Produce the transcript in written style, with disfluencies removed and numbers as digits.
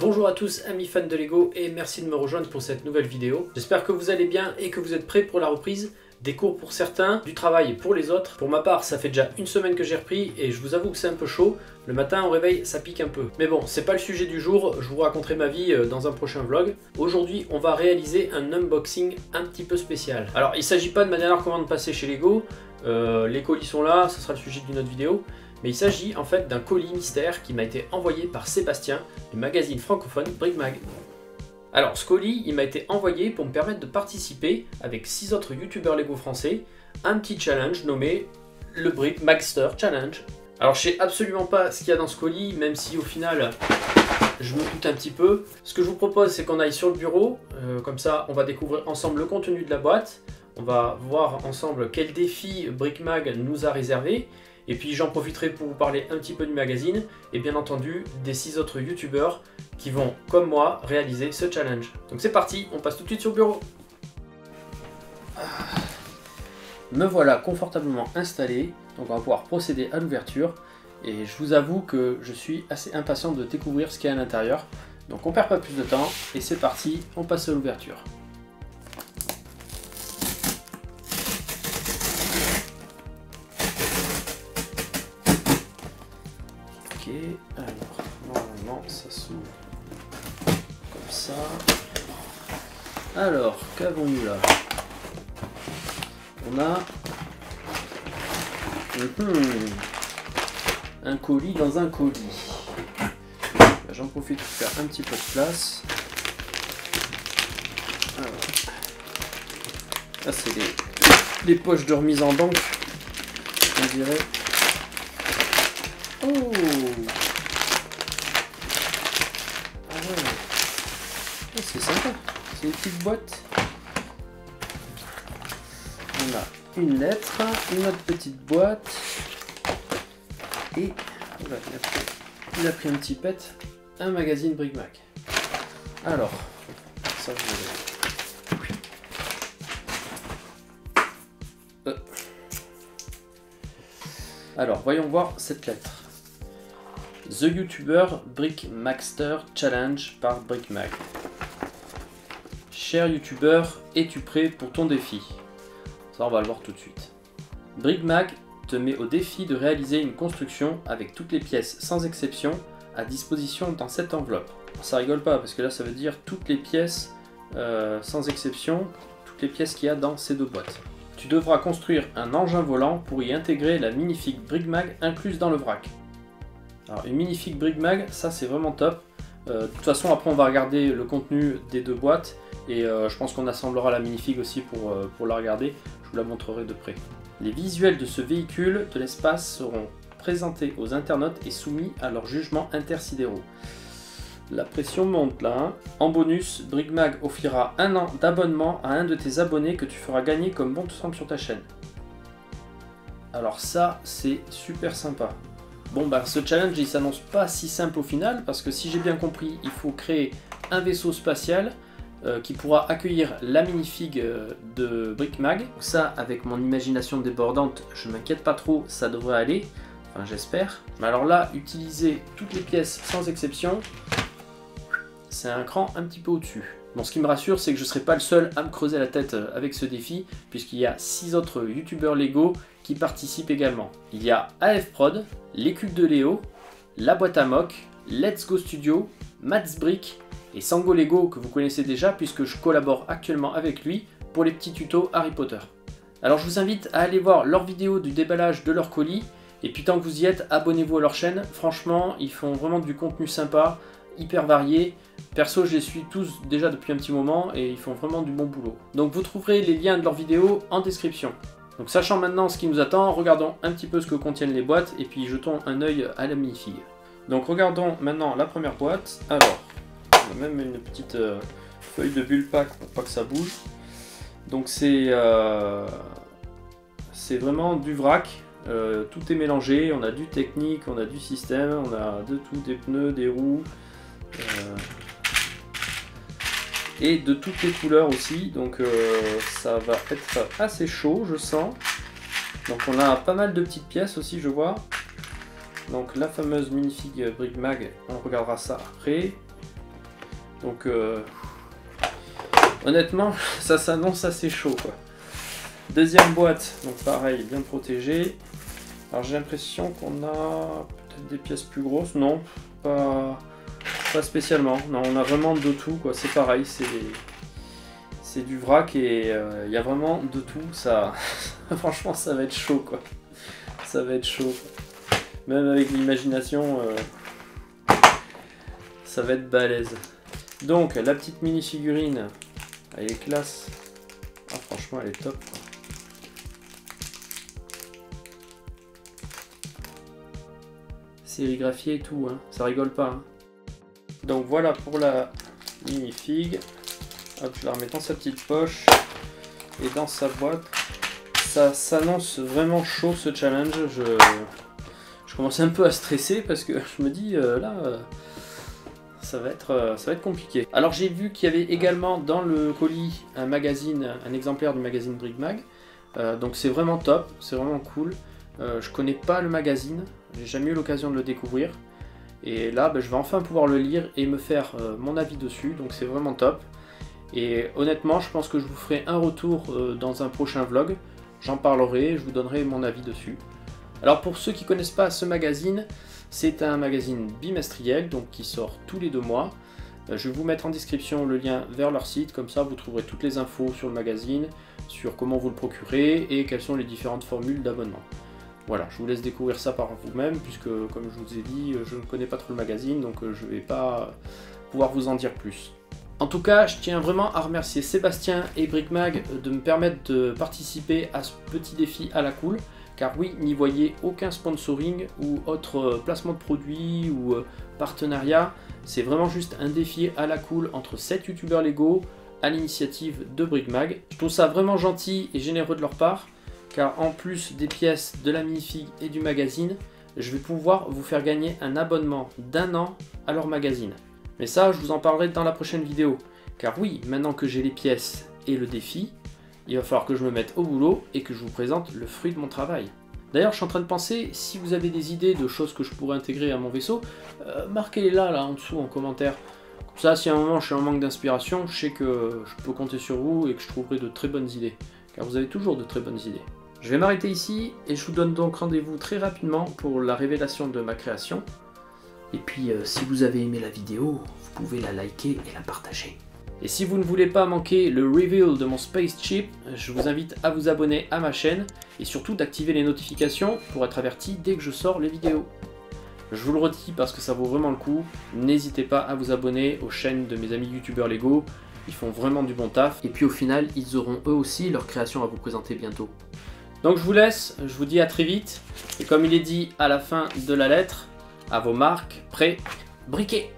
Bonjour à tous amis fans de Lego et merci de me rejoindre pour cette nouvelle vidéo. J'espère que vous allez bien et que vous êtes prêts pour la reprise. Des cours pour certains, du travail pour les autres. Pour ma part, ça fait déjà une semaine que j'ai repris et je vous avoue que c'est un peu chaud. Le matin au réveil, ça pique un peu. Mais bon, c'est pas le sujet du jour, je vous raconterai ma vie dans un prochain vlog. Aujourd'hui, on va réaliser un unboxing un petit peu spécial. Alors, il s'agit pas de ma dernière commande passée chez Lego. Les colis sont là, ce sera le sujet d'une autre vidéo. Mais il s'agit en fait d'un colis mystère qui m'a été envoyé par Sébastien du magazine francophone Brick Mag. Alors ce colis, il m'a été envoyé pour me permettre de participer avec 6 autres youtubeurs Lego français à un petit challenge nommé le Brick Magster Challenge. Alors je sais absolument pas ce qu'il y a dans ce colis, même si au final je me doute un petit peu. Ce que je vous propose, c'est qu'on aille sur le bureau, comme ça on va découvrir ensemble le contenu de la boîte. On va voir ensemble quel défi Brick Mag nous a réservé. Et puis j'en profiterai pour vous parler un petit peu du magazine et bien entendu des 6 autres youtubeurs qui vont, comme moi, réaliser ce challenge. Donc c'est parti, on passe tout de suite sur le bureau. Me voilà confortablement installé, donc on va pouvoir procéder à l'ouverture. Et je vous avoue que je suis assez impatient de découvrir ce qu'il y a à l'intérieur. Donc on perd pas plus de temps et c'est parti, on passe à l'ouverture. Ok, alors normalement ça s'ouvre comme ça. Alors, qu'avons-nous là? On a un colis dans un colis. J'en profite pour faire un petit peu de place. Alors, là c'est les poches de remise en banque, on dirait. Oh! Ah ouais. Oh, c'est sympa. C'est une petite boîte. On a une lettre, une autre petite boîte. Et voilà, il a pris un petit pet, un magazine Brick Mag. Alors, ça je vais... Alors, voyons voir cette lettre. The YouTuber Brick Magster Challenge par Brick Mag. Cher YouTuber, es-tu prêt pour ton défi? Ça, on va le voir tout de suite. Brick Mag te met au défi de réaliser une construction avec toutes les pièces sans exception à disposition dans cette enveloppe. Ça rigole pas parce que là ça veut dire toutes les pièces sans exception, toutes les pièces qu'il y a dans ces deux boîtes. Tu devras construire un engin volant pour y intégrer la minifig Brick Mag incluse dans le vrac. Alors une minifig Brick Mag, ça c'est vraiment top. De toute façon après on va regarder le contenu des deux boîtes et je pense qu'on assemblera la minifig aussi pour la regarder. Je vous la montrerai de près. Les visuels de ce véhicule de l'espace seront présentés aux internautes et soumis à leur jugement intersidéraux. La pression monte là. Hein. En bonus, Brick Mag offrira 1 an d'abonnement à un de tes abonnés que tu feras gagner comme bon te semble sur ta chaîne. Alors ça, c'est super sympa. Bon bah ce challenge il s'annonce pas si simple au final parce que si j'ai bien compris, il faut créer un vaisseau spatial qui pourra accueillir la minifig de Brick Mag. Donc ça, avec mon imagination débordante, je m'inquiète pas trop, ça devrait aller. Enfin j'espère. Mais alors là, utiliser toutes les pièces sans exception, c'est un cran un petit peu au-dessus. Bon, ce qui me rassure, c'est que je ne serai pas le seul à me creuser la tête avec ce défi, puisqu'il y a 6 autres youtubeurs Lego qui participent également. Il y a AF Prod, les cubes de Léo, la boîte à mock, Let's Go Studio, Mats Brick et Sango Lego que vous connaissez déjà puisque je collabore actuellement avec lui pour les petits tutos Harry Potter. Alors je vous invite à aller voir leurs vidéos du déballage de leur colis et puis tant que vous y êtes, abonnez-vous à leur chaîne. Franchement, ils font vraiment du contenu sympa, hyper varié. Perso, je les suis tous déjà depuis un petit moment et ils font vraiment du bon boulot. Donc vous trouverez les liens de leurs vidéos en description. Donc sachant maintenant ce qui nous attend, regardons un petit peu ce que contiennent les boîtes et puis jetons un œil à la minifig. Donc regardons maintenant la première boîte. Alors, on a même une petette feuille de bulle pack pour pas que ça bouge. Donc c'est vraiment du vrac. Tout est mélangé, on a du technique, on a du système, on a de tout, des pneus, des roues. Et de toutes les couleurs aussi, donc ça va être assez chaud je sens. Donc on a pas mal de petites pièces aussi je vois. Donc la fameuse minifig Brick Mag, on regardera ça après. Donc honnêtement, ça s'annonce assez chaud quoi. Deuxième boîte, donc pareil, bien protégée. Alors j'ai l'impression qu'on a peut-être des pièces plus grosses. Non, pas spécialement. Non, on a vraiment de tout quoi. C'est pareil, c'est du vrac et il y a vraiment de tout. Ça, franchement, ça va être chaud quoi. Ça va être chaud. Même avec l'imagination, ça va être balèze. Donc la petite mini figurine, elle est classe. Ah, franchement, elle est top quoi. Sérigraphié et tout, hein. Ça rigole pas. Hein. Donc voilà pour la minifig. Hop, je la remets dans sa petite poche et dans sa boîte. Ça s'annonce vraiment chaud ce challenge. Je commence un peu à stresser parce que je me dis ça va être compliqué. Alors j'ai vu qu'il y avait également dans le colis un magazine, un exemplaire du magazine Brig Mag. Donc c'est vraiment top, c'est vraiment cool. Je connais pas le magazine, j'ai jamais eu l'occasion de le découvrir. Et là, je vais enfin pouvoir le lire et me faire mon avis dessus, donc c'est vraiment top. Et honnêtement, je pense que je vous ferai un retour dans un prochain vlog. J'en parlerai, je vous donnerai mon avis dessus. Alors pour ceux qui ne connaissent pas ce magazine, c'est un magazine bimestriel, donc qui sort tous les 2 mois. Je vais vous mettre en description le lien vers leur site, comme ça vous trouverez toutes les infos sur le magazine, sur comment vous le procurer et quelles sont les différentes formules d'abonnement. Voilà, je vous laisse découvrir ça par vous-même, puisque comme je vous ai dit, je ne connais pas trop le magazine, donc je ne vais pas pouvoir vous en dire plus. En tout cas, je tiens vraiment à remercier Sébastien et Brig Mag de me permettre de participer à ce petit défi à la cool, car oui, n'y voyez aucun sponsoring ou autre placement de produits ou partenariat, c'est vraiment juste un défi à la cool entre 7 youtubeurs Lego à l'initiative de Brig Mag. Je trouve ça vraiment gentil et généreux de leur part, car en plus des pièces de la minifig et du magazine, je vais pouvoir vous faire gagner un abonnement d'1 an à leur magazine. Mais ça, je vous en parlerai dans la prochaine vidéo, car oui, maintenant que j'ai les pièces et le défi, il va falloir que je me mette au boulot et que je vous présente le fruit de mon travail. D'ailleurs, je suis en train de penser, si vous avez des idées de choses que je pourrais intégrer à mon vaisseau, marquez-les là en dessous en commentaire. Comme ça, si à un moment je suis en manque d'inspiration, je sais que je peux compter sur vous et que je trouverai de très bonnes idées, car vous avez toujours de très bonnes idées. Je vais m'arrêter ici et je vous donne donc rendez-vous très rapidement pour la révélation de ma création. Et puis si vous avez aimé la vidéo, vous pouvez la liker et la partager. Et si vous ne voulez pas manquer le reveal de mon spaceship, je vous invite à vous abonner à ma chaîne et surtout d'activer les notifications pour être averti dès que je sors les vidéos. Je vous le redis parce que ça vaut vraiment le coup, n'hésitez pas à vous abonner aux chaînes de mes amis youtubeurs Lego, ils font vraiment du bon taf et puis au final ils auront eux aussi leur création à vous présenter bientôt. Donc je vous laisse, je vous dis à très vite, et comme il est dit à la fin de la lettre, à vos marques, prêts, briquez!